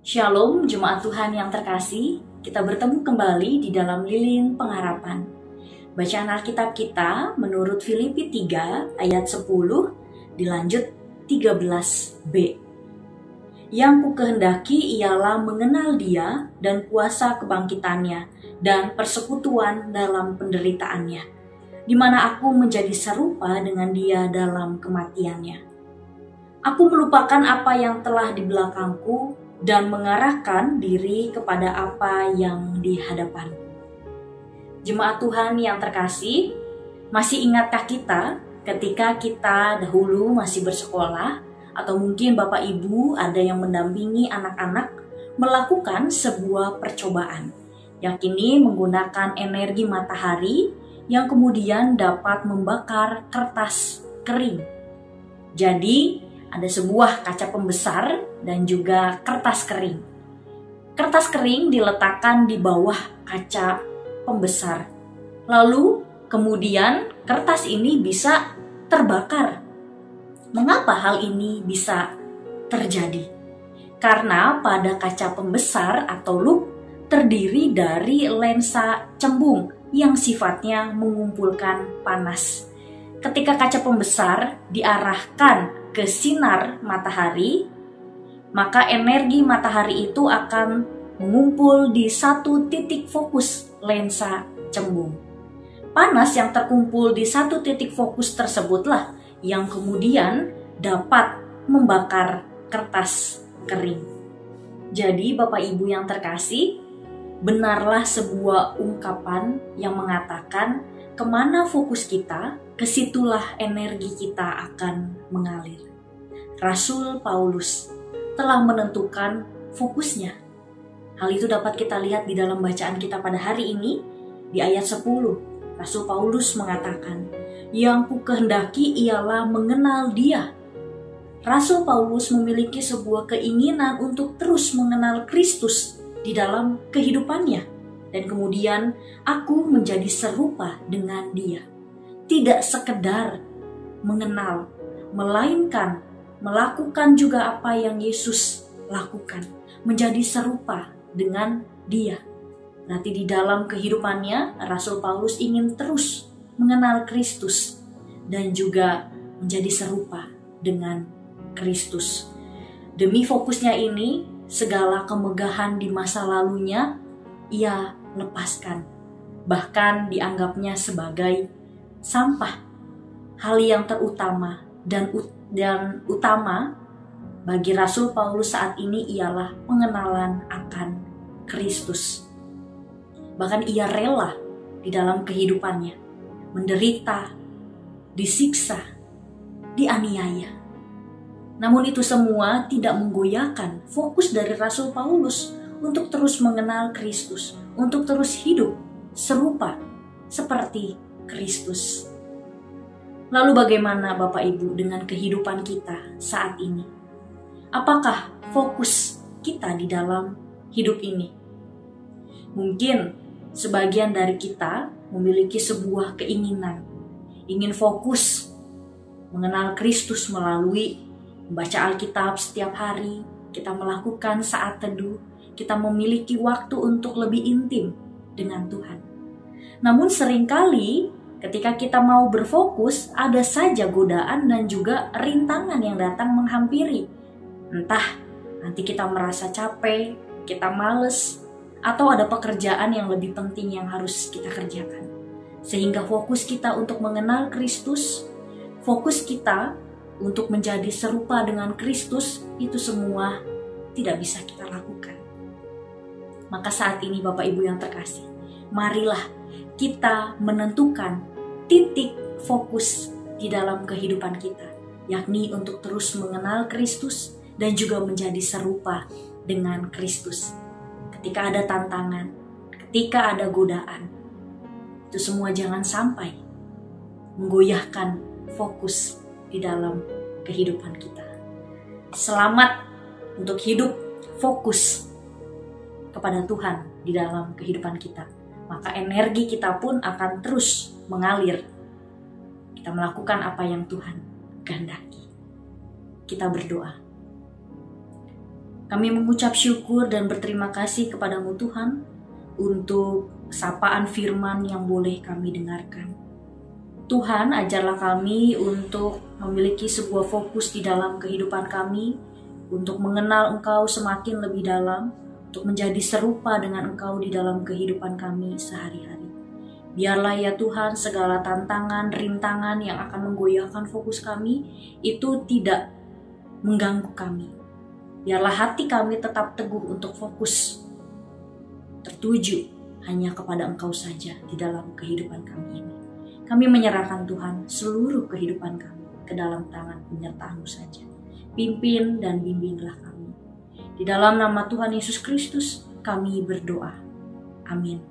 Shalom Jemaat Tuhan yang terkasih, kita bertemu kembali di dalam Lilin Pengharapan. Bacaan Alkitab kita menurut Filipi 3 ayat 10 dilanjut 13b. Yang kukehendaki ialah mengenal Dia dan kuasa kebangkitannya dan persekutuan dalam penderitaannya, di mana aku menjadi serupa dengan Dia dalam kematiannya. Aku melupakan apa yang telah di belakangku dan mengarahkan diri kepada apa yang di hadapan. Jemaat Tuhan yang terkasih, masih ingatkah kita ketika kita dahulu masih bersekolah, atau mungkin Bapak Ibu ada yang mendampingi anak-anak melakukan sebuah percobaan, yakni menggunakan energi matahari yang kemudian dapat membakar kertas kering. Jadi, ada sebuah kaca pembesar dan juga kertas kering. Kertas kering diletakkan di bawah kaca pembesar. Lalu kemudian kertas ini bisa terbakar. Mengapa hal ini bisa terjadi? Karena pada kaca pembesar atau loop terdiri dari lensa cembung yang sifatnya mengumpulkan panas. Ketika kaca pembesar diarahkan ke sinar matahari, maka energi matahari itu akan mengumpul di satu titik fokus lensa cembung. Panas yang terkumpul di satu titik fokus tersebutlah yang kemudian dapat membakar kertas kering. Jadi Bapak Ibu yang terkasih, benarlah sebuah ungkapan yang mengatakan kemana fokus kita, kesitulah energi kita akan mengalir. Rasul Paulus telah menentukan fokusnya. Hal itu dapat kita lihat di dalam bacaan kita pada hari ini, di ayat 10. Rasul Paulus mengatakan, yang kukehendaki ialah mengenal Dia. Rasul Paulus memiliki sebuah keinginan untuk terus mengenal Kristus di dalam kehidupannya. Dan kemudian aku menjadi serupa dengan Dia. Tidak sekedar mengenal, melainkan melakukan juga apa yang Yesus lakukan. Menjadi serupa dengan Dia. Berarti di dalam kehidupannya, Rasul Paulus ingin terus mengenal Kristus dan juga menjadi serupa dengan Kristus. Demi fokusnya ini, segala kemegahan di masa lalunya ia lepaskan. Bahkan dianggapnya sebagai sampah. Hal yang terutama dan utama bagi Rasul Paulus saat ini ialah pengenalan akan Kristus. Bahkan ia rela di dalam kehidupannya menderita, disiksa, dianiaya. Namun itu semua tidak menggoyahkan fokus dari Rasul Paulus untuk terus mengenal Kristus, untuk terus hidup serupa seperti Kristus. Lalu bagaimana Bapak Ibu dengan kehidupan kita saat ini? Apakah fokus kita di dalam hidup ini? Mungkin sebagian dari kita memiliki sebuah keinginan, ingin fokus mengenal Kristus melalui membaca Alkitab setiap hari, kita melakukan saat teduh, kita memiliki waktu untuk lebih intim dengan Tuhan. Namun seringkali ketika kita mau berfokus, ada saja godaan dan juga rintangan yang datang menghampiri. Entah nanti kita merasa capek, kita males, atau ada pekerjaan yang lebih penting yang harus kita kerjakan. Sehingga fokus kita untuk mengenal Kristus, fokus kita untuk menjadi serupa dengan Kristus, itu semua tidak bisa kita lakukan. Maka saat ini Bapak Ibu yang terkasih, marilah kita menentukan titik fokus di dalam kehidupan kita, yakni untuk terus mengenal Kristus dan juga menjadi serupa dengan Kristus. Ketika ada tantangan, ketika ada godaan, itu semua jangan sampai menggoyahkan fokus di dalam kehidupan kita. Selamat untuk hidup fokus kepada Tuhan di dalam kehidupan kita. Maka energi kita pun akan terus mengalir. Kita melakukan apa yang Tuhan kehendaki. Kita berdoa. Kami mengucap syukur dan berterima kasih kepadamu Tuhan untuk sapaan firman yang boleh kami dengarkan. Tuhan, ajarlah kami untuk memiliki sebuah fokus di dalam kehidupan kami, untuk mengenal Engkau semakin lebih dalam, untuk menjadi serupa dengan Engkau di dalam kehidupan kami sehari-hari. Biarlah ya Tuhan, segala tantangan, rintangan yang akan menggoyahkan fokus kami, itu tidak mengganggu kami. Biarlah hati kami tetap teguh untuk fokus, tertuju hanya kepada Engkau saja di dalam kehidupan kami ini. Kami menyerahkan Tuhan seluruh kehidupan kami ke dalam tangan penyertaan-Mu saja. Pimpin dan bimbinglah kami. Di dalam nama Tuhan Yesus Kristus kami berdoa. Amin.